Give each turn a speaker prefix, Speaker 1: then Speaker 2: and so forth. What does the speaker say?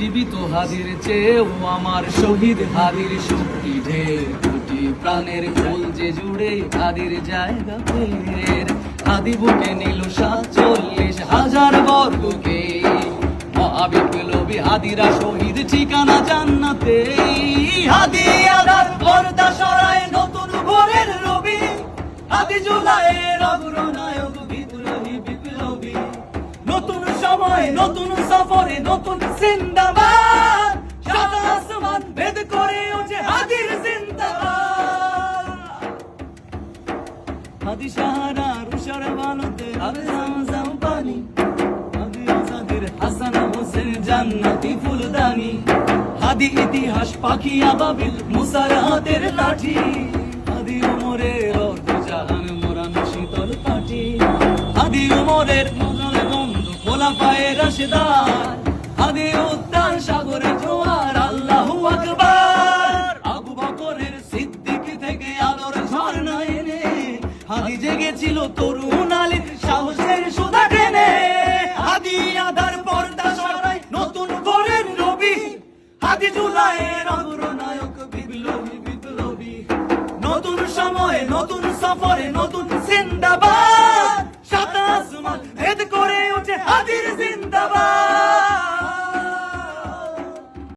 Speaker 1: জীবিত হাদির চেয়েও আমার শহীদ হাদির শক্তি ঢের, কোটি প্রাণের ফুল যে জুড়ে হাদির জায়গা ফের। হাদি বুকে নিল 47,000 বর্গকে, মহাবিপ্লবী হাদিরা শহীদ ঠিকানা জান্নাতে। হাদি আদার পর্দা সরায় নতুন ভোরের রবি, হাদি জুলাইয়ের অগ্রনায়ক বিদ্রোহী বিপ্লবী। নতুন সময় নতুন সফরে নতুন জিন্দাবাদ, সাদা আসমান ভেদ করে ওঠে হাদির জিন্দাবাদ। হাদি সাহারার উষার বালুতে আর জামজাম পানি, হাদি আজাদের হাসান হোসেন জান্নাতি ফুলদানি। হাদি ইতিহাস পাখি আবাবিল মুসার হাতের লাঠি, হাদি উমরের অর্ধ জাহান মোরানো শীতল পাটি। হাদি উমরের মজল গন্ধ খোলা পায়ে রাশেদার, হাদি উদ্যান সাগরে জোয়ার আল্লাহু আকবার। আবু বকরের সিদ্দিক থেকে আলোর ঝর্ণা এনে, হাদি জেগেছিল তরুণ আলীর সাহসের সুধা টেনে। হাদি আধার পর্দা সরাই নতুন ভোরের রবি, হাদি জুলাইয়ের অগ্রনায়ক বিপ্লবী বিপ্লবী। নতুন সময় নতুন সফরে নতুন